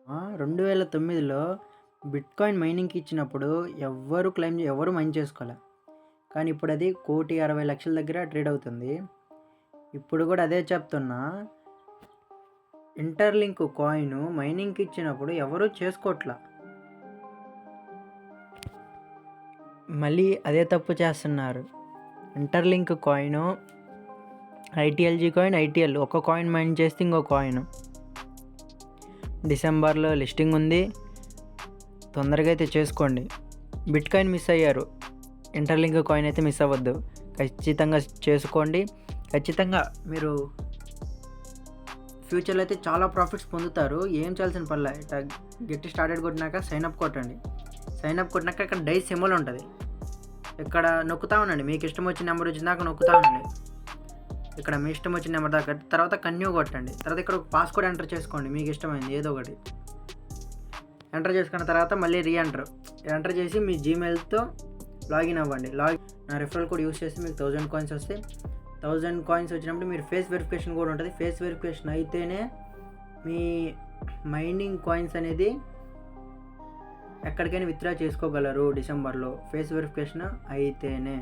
2009లో bitcoin మైనింగ్‌కి ఇచ్చినప్పుడు ఎవరు mine చేసుకోలే. కానీ ఇప్పుడది 1,60,00,000 దగ్గర ట్రేడ్ అవుతుంది. ఇప్పుడు గూడా అదే చెప్తున్నా. ఇంటర్‌లింక్ కాయిను మైనింగ్‌కి ఇచ్చినప్పుడు ఎవరు చేసుకోవట్ల. మళ్ళీ అదే తప్పు చేస్తున్నారు. Interlink coin, ITLG coin, ITL ఒక కాయిన్ మైన్ చేస్తే ఇంకో కాయిను. డిసెంబర్‌లో లిస్టింగ్ ఉంది. తొందరగా అయితే చేసుకోండి. బిట్‌కాయిన్ మిస్ అయ్యారు. ఇంటర్‌లింక్ కాయిన్ అయితే మిస్ అవ్వద్దు. ఖచ్చితంగా చేసుకోండి. ఖచ్చితంగా మీరు ఫ్యూచర్‌లో అయితే చాలా ప్రాఫిట్స్ పొందుతారు. ఏం చేయాల్సిన పనిలే. ఇట్లా గెట్ స్టార్టెడ్ కొట్టినాక సైన్ అప్ కొట్టండి. సైన్ అప్ కొట్టినాక ఇక్కడ డై సింబల్ ఉంటుంది. ఇక్కడ నొక్కుతా ఉండండి. మీకు ఇష్టం వచ్చిన నెంబర్ వచ్చిందాక నొక్కుతా ఉండండి. ఇక్కడ మీ ఇష్టం వచ్చిన నెంబర్ దాకా తర్వాత కన్యూ కొట్టండి. తర్వాత ఇక్కడ ఒక పాస్వర్డ్ ఎంటర్ చేసుకోండి. మీకు ఇష్టమైంది ఏదో ఒకటి ఎంటర్ చేసుకున్న తర్వాత మళ్ళీ ఎంటర్ చేసి మీ జీమెయిల్తో లాగిన్ అవ్వండి. నా రిఫరల్ కోడ్ యూస్ చేసి మీకు 1000 కాయిన్స్ వస్తాయి. 1000 కాయిన్స్ వచ్చినప్పుడు మీరు ఫేస్ వెరిఫికేషన్ కూడా ఉంటుంది. ఫేస్ వెరిఫికేషన్ అయితేనే మీ మైనింగ్ కాయిన్స్ అనేది ఎక్కడికైనా విత్డ్రా చేసుకోగలరు. డిసెంబర్లో ఫేస్ వెరిఫికేషన్ అయితేనే.